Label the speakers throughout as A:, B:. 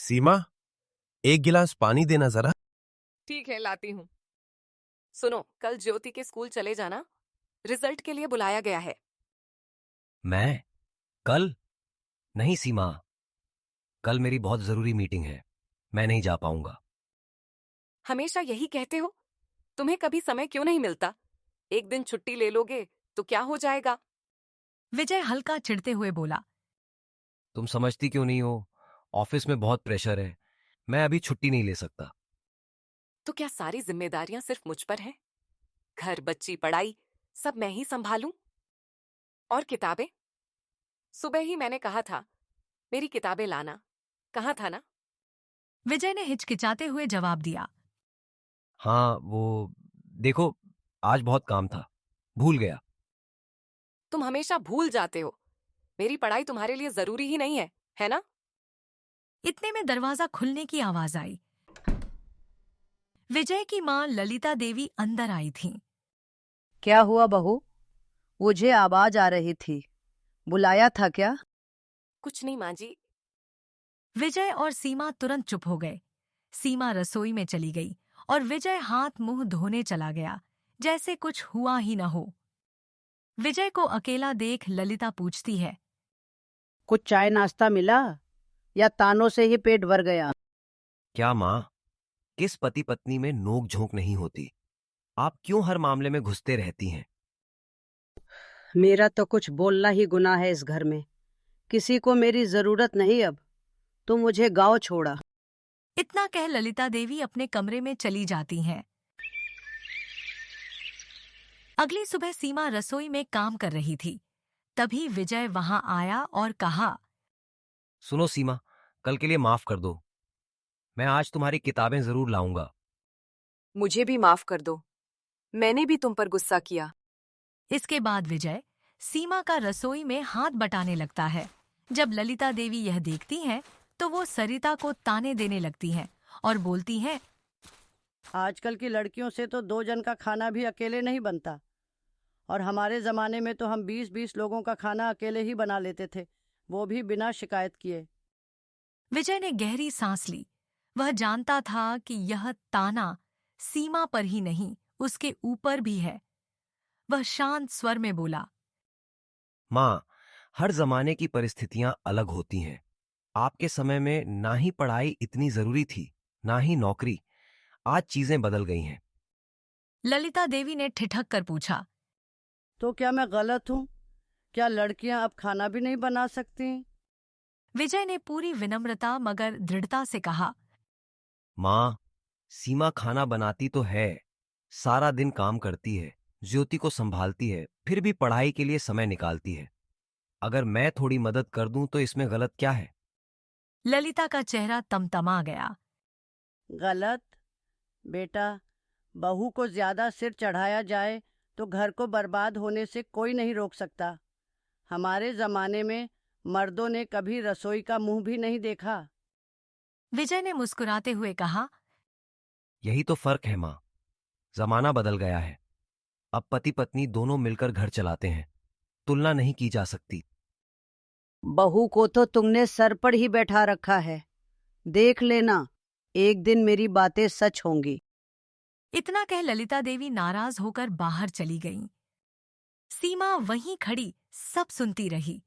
A: सीमा, एक गिलास पानी देना जरा।
B: ठीक है, लाती हूँ। सुनो, कल ज्योति के स्कूल चले जाना, रिजल्ट के लिए बुलाया गया है।
C: मैं? कल? नहीं सीमा, कल मेरी बहुत जरूरी मीटिंग है, मैं नहीं जा पाऊंगा।
B: हमेशा यही कहते हो, तुम्हें कभी समय क्यों नहीं मिलता? एक दिन छुट्टी ले लोगे तो क्या हो जाएगा?
D: विजय हल्का चिढ़ते हुए बोला।
C: तुम समझती क्यों नहीं हो? ऑफिस में बहुत प्रेशर है, मैं अभी छुट्टी नहीं ले सकता।
B: तो क्या सारी जिम्मेदारियां सिर्फ मुझ पर हैं? घर, बच्ची, पढ़ाई सब मैं ही संभालूं? और किताबें? सुबह ही मैंने कहा था मेरी किताबें लाना, कहा था ना?
D: विजय ने हिचकिचाते हुए जवाब दिया।
C: हाँ, वो देखो, आज बहुत काम था, भूल गया।
B: तुम हमेशा भूल जाते हो। मेरी पढ़ाई तुम्हारे लिए जरूरी ही नहीं है ना?
D: इतने में दरवाजा खुलने की आवाज आई। विजय की मां ललिता देवी अंदर आई थीं।
E: क्या हुआ बहू? मुझे आवाज आ रही थी, बुलाया था क्या?
B: कुछ नहीं माँ जी।
D: विजय और सीमा तुरंत चुप हो गए। सीमा रसोई में चली गई और विजय हाथ मुंह धोने चला गया, जैसे कुछ हुआ ही न हो। विजय को अकेला देख ललिता पूछती है।
E: कुछ चाय नाश्ता मिला या तानों से ही पेट भर गया?
C: क्या माँ, किस पति पत्नी में नोक झोंक नहीं होती? आप क्यों हर मामले में घुसते रहती हैं?
E: मेरा तो कुछ बोलना ही गुनाह है इस घर में। किसी को मेरी जरूरत नहीं अब। तुम मुझे गांव छोड़ा।
D: इतना कह ललिता देवी अपने कमरे में चली जाती हैं। अगली सुबह सीमा रसोई में काम कर रही थी। तभी विजय वहां आया और कहा।
C: सुनो सीमा, कल के लिए माफ कर दो, मैं आज तुम्हारी किताबें जरूर लाऊंगा।
B: मुझे भी माफ कर दो, मैंने भी तुम पर गुस्सा किया।
D: इसके बाद विजय सीमा का रसोई में हाथ बटाने लगता है। जब ललिता देवी यह देखती हैं, तो वो सरिता को ताने देने लगती हैं और बोलती हैं।
E: आजकल की लड़कियों से तो 2 जन का खाना भी अकेले नहीं बनता। और हमारे जमाने में तो हम 20-20 लोगों का खाना अकेले ही बना लेते थे, वो भी बिना शिकायत किए।
D: विजय ने गहरी सांस ली। वह जानता था कि यह ताना सीमा पर ही नहीं, उसके ऊपर भी है। वह शांत स्वर में बोला।
C: माँ, हर जमाने की परिस्थितियां अलग होती हैं। आपके समय में ना ही पढ़ाई इतनी जरूरी थी, ना ही नौकरी। आज चीजें बदल गई हैं।
D: ललिता देवी ने ठिठक कर पूछा।
E: तो क्या मैं गलत हूँ? क्या लड़कियां अब खाना भी नहीं बना सकती?
D: विजय ने पूरी विनम्रता मगर दृढ़ता से कहा।
C: माँ, सीमा खाना बनाती तो है, सारा दिन काम करती है, ज्योति को संभालती है, फिर भी पढ़ाई के लिए समय निकालती है। अगर मैं थोड़ी मदद कर दूं तो इसमें गलत क्या है?
D: ललिता का चेहरा तमतमा गया।
E: गलत? बेटा, बहू को ज्यादा सिर चढ़ाया जाए तो घर को बर्बाद होने से कोई नहीं रोक सकता। हमारे जमाने में मर्दों ने कभी रसोई का मुंह भी नहीं देखा।
D: विजय ने मुस्कुराते हुए कहा।
C: यही तो फर्क है माँ, जमाना बदल गया है। अब पति पत्नी दोनों मिलकर घर चलाते हैं, तुलना नहीं की जा सकती।
E: बहू को तो तुमने सर पर ही बैठा रखा है। देख लेना, एक दिन मेरी बातें सच होंगी।
D: इतना कह ललिता देवी नाराज होकर बाहर चली गईं। सीमा वहीं खड़ी सब सुनती रही।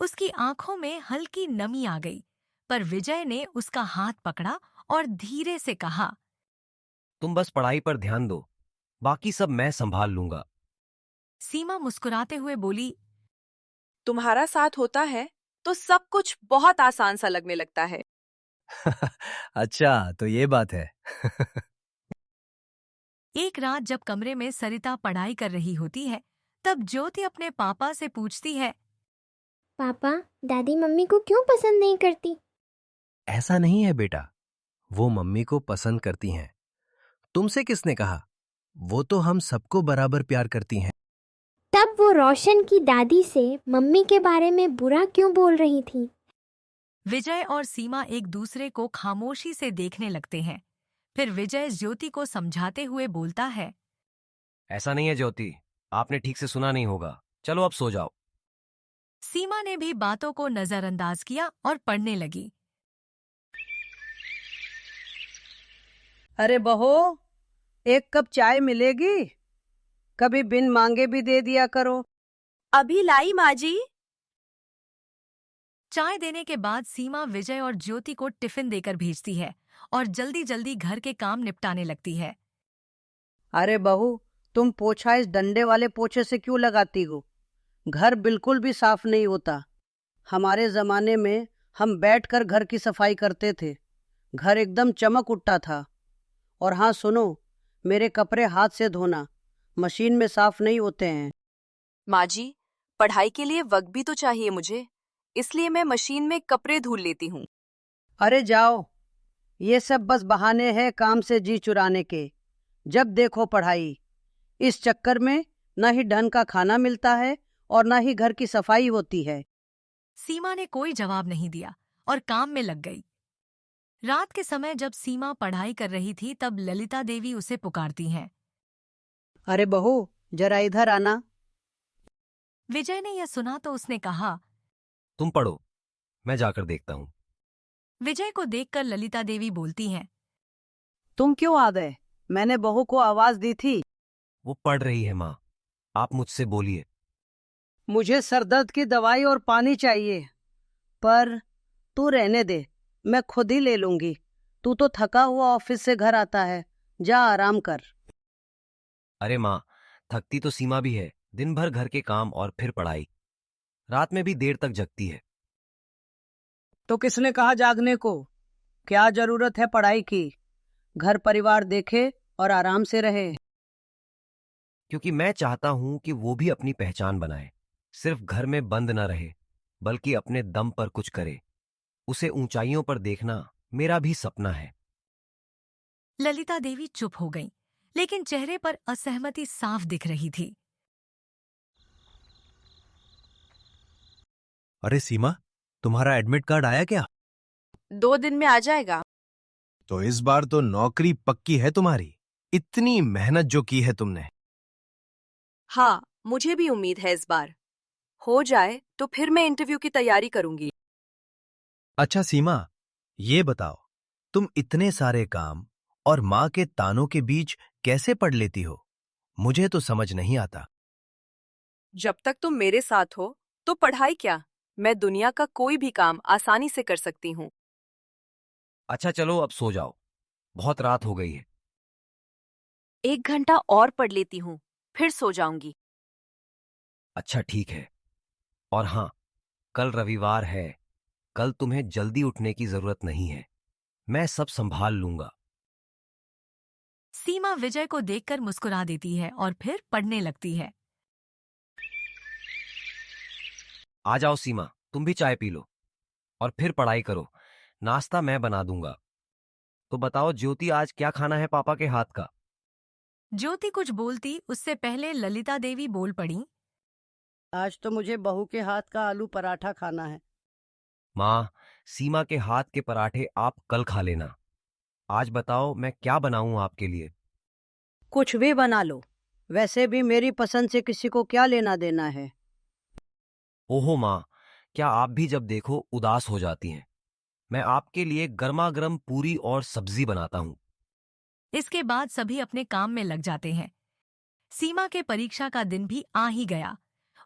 D: उसकी आंखों में हल्की नमी आ गई, पर विजय ने उसका हाथ पकड़ा और धीरे से कहा।
C: तुम बस पढ़ाई पर ध्यान दो, बाकी सब मैं संभाल लूंगा।
D: सीमा मुस्कुराते हुए बोली।
B: तुम्हारा साथ होता है तो सब कुछ बहुत आसान सा लगने लगता है।
F: अच्छा, तो ये बात है।
D: एक रात जब कमरे में सरिता पढ़ाई कर रही होती है, तब ज्योति अपने पापा से पूछती है।
G: पापा, दादी मम्मी को क्यों पसंद नहीं करती?
F: ऐसा नहीं है बेटा, वो मम्मी को पसंद करती हैं। तुमसे किसने कहा? वो तो हम सबको बराबर प्यार करती हैं।
G: तब वो रोशन की दादी से मम्मी के बारे में बुरा क्यों बोल रही थी?
D: विजय और सीमा एक दूसरे को खामोशी से देखने लगते हैं। फिर विजय ज्योति को समझाते हुए बोलता है।
C: ऐसा नहीं है ज्योति, आपने ठीक से सुना नहीं होगा। चलो अब सो जाओ।
D: सीमा ने भी बातों को नजरअंदाज किया और पढ़ने लगी।
E: अरे बहू, एक कप चाय मिलेगी? कभी बिन मांगे भी दे दिया करो।
H: अभी लाई माँ जी।
D: चाय देने के बाद सीमा विजय और ज्योति को टिफिन देकर भेजती है और जल्दी जल्दी घर के काम निपटाने लगती है।
E: अरे बहू, तुम पोछा इस डंडे वाले पोछे से क्यों लगाती हो? घर बिल्कुल भी साफ नहीं होता। हमारे जमाने में हम बैठकर घर की सफाई करते थे। घर एकदम चमक उठता था। और हाँ सुनो, मेरे कपड़े हाथ से धोना, मशीन में साफ नहीं होते हैं।
H: माँ जी, पढ़ाई के लिए वक्त भी तो चाहिए मुझे, इसलिए मैं मशीन में कपड़े धुल लेती हूँ।
E: अरे जाओ, ये सब बस बहाने हैं काम से जी चुराने के। जब देखो पढ़ाई। इस चक्कर में न ही ढंग का खाना मिलता है और न ही घर की सफाई होती है।
D: सीमा ने कोई जवाब नहीं दिया और काम में लग गई। रात के समय जब सीमा पढ़ाई कर रही थी तब ललिता देवी उसे पुकारती हैं।
E: अरे बहू, जरा इधर आना।
D: विजय ने यह सुना तो उसने कहा।
C: तुम पढ़ो, मैं जाकर देखता हूँ।
D: विजय को देखकर ललिता देवी बोलती हैं।
E: तुम क्यों आ गए? मैंने बहू को आवाज दी थी।
C: वो पढ़ रही है माँ, आप मुझसे बोलिए।
E: मुझे सरदर्द की दवाई और पानी चाहिए। पर तू रहने दे, मैं खुद ही ले लूंगी। तू तो थका हुआ ऑफिस से घर आता है, जा आराम कर।
C: अरे माँ, थकती तो सीमा भी है, दिन भर घर के काम और फिर पढ़ाई। रात में भी देर तक जगती है।
E: तो किसने कहा जागने को? क्या जरूरत है पढ़ाई की? घर परिवार देखे और आराम से रहे।
C: क्योंकि मैं चाहता हूं कि वो भी अपनी पहचान बनाए, सिर्फ घर में बंद न रहे, बल्कि अपने दम पर कुछ करे। उसे ऊंचाइयों पर देखना मेरा भी सपना है।
D: ललिता देवी चुप हो गईं, लेकिन चेहरे पर असहमति साफ दिख रही थी।
F: अरे सीमा, तुम्हारा एडमिट कार्ड आया क्या?
H: 2 दिन में आ जाएगा।
F: तो इस बार तो नौकरी पक्की है तुम्हारी। इतनी मेहनत जो की है तुमने।
H: हाँ, मुझे भी उम्मीद है इस बार हो जाए तो फिर मैं इंटरव्यू की तैयारी करूंगी।
F: अच्छा सीमा, ये बताओ, तुम इतने सारे काम और माँ के तानों के बीच कैसे पढ़ लेती हो? मुझे तो समझ नहीं आता।
H: जब तक तुम मेरे साथ हो तो पढ़ाई क्या, मैं दुनिया का कोई भी काम आसानी से कर सकती हूँ।
C: अच्छा चलो अब सो जाओ, बहुत रात हो गई है।
H: 1 घंटा और पढ़ लेती हूँ, फिर सो जाऊंगी।
C: अच्छा ठीक है। और हाँ, कल रविवार है, कल तुम्हें जल्दी उठने की जरूरत नहीं है। मैं सब संभाल लूंगा।
D: सीमा विजय को देखकर मुस्कुरा देती है और फिर पढ़ने लगती है।
C: आ जाओ सीमा, तुम भी चाय पी लो और फिर पढ़ाई करो। नाश्ता मैं बना दूंगा। तो बताओ ज्योति, आज क्या खाना है पापा के हाथ का?
D: ज्योति कुछ बोलती उससे पहले ललिता देवी बोल पड़ी।
E: आज तो मुझे बहू के हाथ का आलू पराठा खाना है।
C: माँ, सीमा के हाथ के पराठे आप कल खा लेना। आज बताओ मैं क्या बनाऊं आपके लिए?
E: कुछ भी बना लो, वैसे भी मेरी पसंद से किसी को क्या लेना देना है।
C: ओहो माँ, क्या आप भी जब देखो उदास हो जाती हैं? मैं आपके लिए गर्मा गर्म पूरी और सब्जी बनाता हूँ।
D: इसके बाद सभी अपने काम में लग जाते हैं। सीमा के परीक्षा का दिन भी आ ही गया।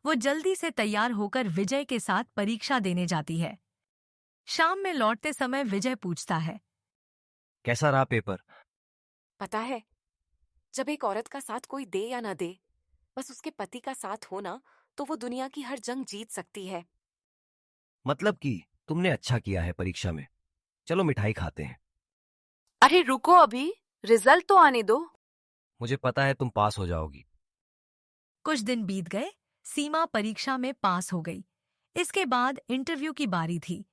D: वो जल्दी से तैयार होकर विजय के साथ परीक्षा देने जाती है। शाम में लौटते समय विजय पूछता है।
C: कैसा रहा पेपर?
B: पता है, जब एक औरत का साथ कोई दे या ना दे, बस उसके पति का साथ हो ना, तो वो दुनिया की हर जंग जीत सकती है।
C: मतलब कि तुमने अच्छा किया है परीक्षा में। चलो मिठाई खाते हैं।
H: अरे रुको, अभी रिजल्ट तो आने दो।
C: मुझे पता है तुम पास हो जाओगी।
D: कुछ दिन बीत गए, सीमा परीक्षा में पास हो गई। इसके बाद इंटरव्यू की बारी थी।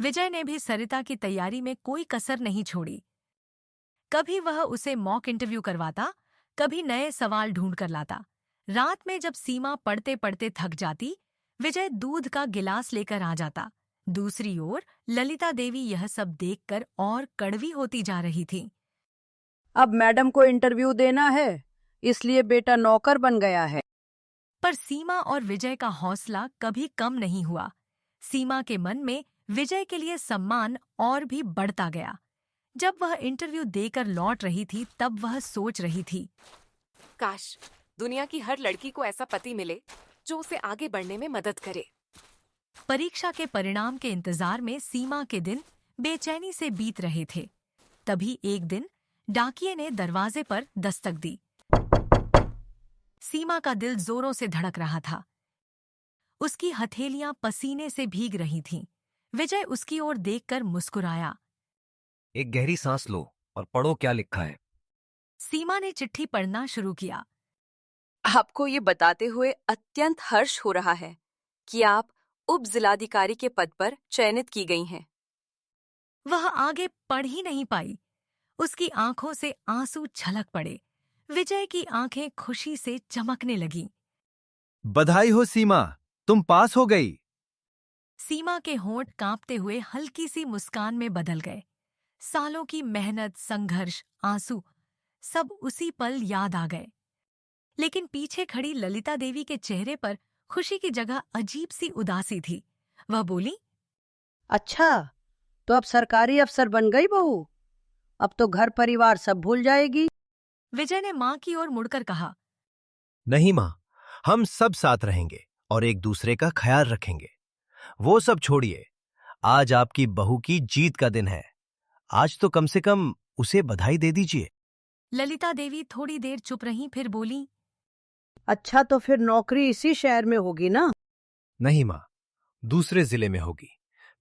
D: विजय ने भी सरिता की तैयारी में कोई कसर नहीं छोड़ी। कभी वह उसे मॉक इंटरव्यू करवाता, कभी नए सवाल ढूंढ कर लाता। रात में जब सीमा पढ़ते पढ़ते थक जाती, विजय दूध का गिलास लेकर आ जाता। दूसरी ओर ललिता देवी यह सब देखकर और कड़वी होती जा रही थी।
E: अब मैडम को इंटरव्यू देना है, इसलिए बेटा नौकर बन गया है।
D: पर सीमा और विजय का हौसला कभी कम नहीं हुआ। सीमा के मन में विजय के लिए सम्मान और भी बढ़ता गया। जब वह इंटरव्यू देकर लौट रही थी तब वह सोच रही थी,
B: काश दुनिया की हर लड़की को ऐसा पति मिले जो उसे आगे बढ़ने में मदद करे।
D: परीक्षा के परिणाम के इंतजार में सीमा के दिन बेचैनी से बीत रहे थे। तभी एक दिन डाकिये ने दरवाजे पर दस्तक दी। सीमा का दिल जोरों से धड़क रहा था। उसकी हथेलियां पसीने से भीग रही थीं। विजय उसकी ओर देखकर मुस्कुराया।
C: एक गहरी सांस लो और पढ़ो क्या लिखा है।
D: सीमा ने चिट्ठी पढ़ना शुरू किया।
H: आपको ये बताते हुए अत्यंत हर्ष हो रहा है कि आप उप जिलाधिकारी के पद पर चयनित की गई हैं।
D: वह आगे पढ़ ही नहीं पाई। उसकी आंखों से आंसू छलक पड़े। विजय की आंखें खुशी से चमकने लगीं।
F: बधाई हो सीमा, तुम पास हो गई।
D: सीमा के होंठ कांपते हुए हल्की सी मुस्कान में बदल गए। सालों की मेहनत, संघर्ष, आंसू सब उसी पल याद आ गए। लेकिन पीछे खड़ी ललिता देवी के चेहरे पर खुशी की जगह अजीब सी उदासी थी। वह बोली,
E: अच्छा, तो अब सरकारी अफसर बन गई बहू? अब तो घर परिवार सब भूल जाएगी।
D: विजय ने मां की ओर मुड़कर कहा,
F: नहीं मां, हम सब साथ रहेंगे और एक दूसरे का ख्याल रखेंगे। वो सब छोड़िए, आज आपकी बहू की जीत का दिन है। आज तो कम से कम उसे बधाई दे दीजिए।
D: ललिता देवी थोड़ी देर चुप रहीं, फिर बोली,
E: अच्छा, तो फिर नौकरी इसी शहर में होगी ना?
F: नहीं मां, दूसरे जिले में होगी।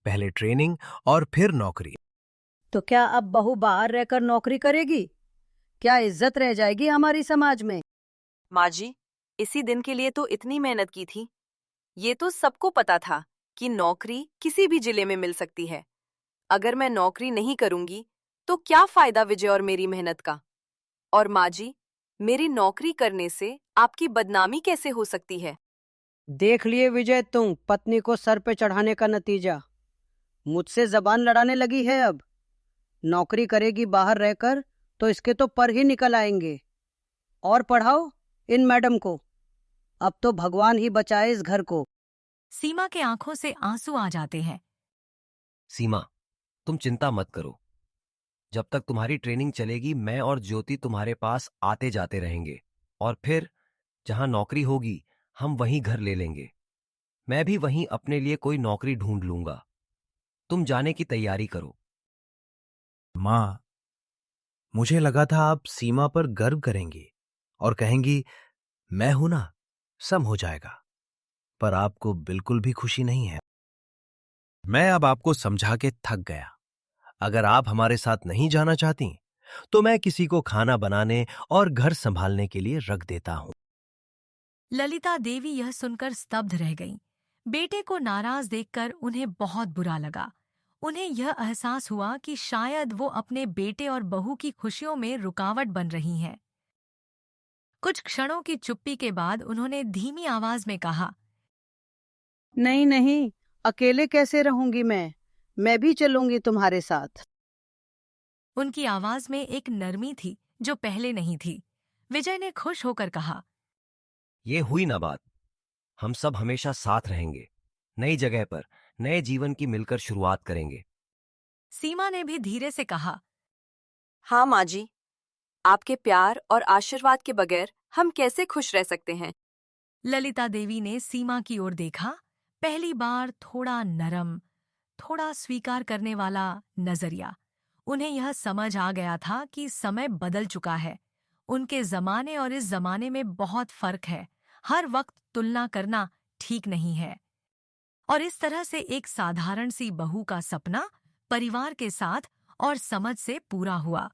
F: पहले ट्रेनिंग और फिर नौकरी।
E: तो क्या अब बहू बाहर रहकर नौकरी करेगी? क्या इज्जत रह जाएगी हमारी समाज में?
H: माँ जी, इसी दिन के लिए तो इतनी मेहनत की थी। ये तो सबको पता था कि नौकरी किसी भी जिले में मिल सकती है। अगर मैं नौकरी नहीं करूंगी तो क्या फायदा विजय और मेरी मेहनत का? और माँ जी, मेरी नौकरी करने से आपकी बदनामी कैसे हो सकती है?
E: देख लिए विजय, तुम पत्नी को सर पे चढ़ाने का नतीजा। मुझसे जबान लड़ाने लगी है अब। नौकरी करेगी बाहर रहकर तो इसके तो पर ही निकल आएंगे। और पढ़ाओ इन मैडम को। अब तो भगवान ही बचाए इस घर को।
D: सीमा के आंखों से आंसू आ जाते हैं।
C: सीमा, तुम चिंता मत करो। जब तक तुम्हारी ट्रेनिंग चलेगी मैं और ज्योति तुम्हारे पास आते जाते रहेंगे और फिर जहां नौकरी होगी हम वहीं घर ले लेंगे। मैं भी वहीं अपने लिए कोई नौकरी ढूंढ लूंगा। तुम जाने की तैयारी करो।
F: मां, मुझे लगा था आप सीमा पर गर्व करेंगी और कहेंगी, मैं हूं ना, सब हो जाएगा। पर आपको बिल्कुल भी खुशी नहीं है। मैं अब आपको समझा के थक गया। अगर आप हमारे साथ नहीं जाना चाहती तो मैं किसी को खाना बनाने और घर संभालने के लिए रख देता हूं।
D: ललिता देवी यह सुनकर स्तब्ध रह गईं। बेटे को नाराज देखकर उन्हें बहुत बुरा लगा। उन्हें यह एहसास हुआ कि शायद वो अपने बेटे और बहू की खुशियों में रुकावट बन रही हैं। कुछ क्षणों की चुप्पी के बाद उन्होंने धीमी आवाज में कहा,
E: नहीं नहीं, अकेले कैसे रहूंगी मैं भी चलूंगी तुम्हारे साथ।
D: उनकी आवाज में एक नरमी थी जो पहले नहीं थी। विजय ने खुश होकर कहा,
C: ये हुई ना बात। हम सब हमेशा साथ रहेंगे। नई जगह पर नए जीवन की मिलकर शुरुआत करेंगे।
D: सीमा ने भी धीरे से कहा,
H: हाँ माँ जी, आपके प्यार और आशीर्वाद के बगैर हम कैसे खुश रह सकते हैं?
D: ललिता देवी ने सीमा की ओर देखा। पहली बार थोड़ा नरम, थोड़ा स्वीकार करने वाला नजरिया। उन्हें यह समझ आ गया था कि समय बदल चुका है। उनके जमाने और इस जमाने में बहुत फर्क है। हर वक्त तुलना करना ठीक नहीं है। और इस तरह से एक साधारण सी बहू का सपना परिवार के साथ और समझ से पूरा हुआ।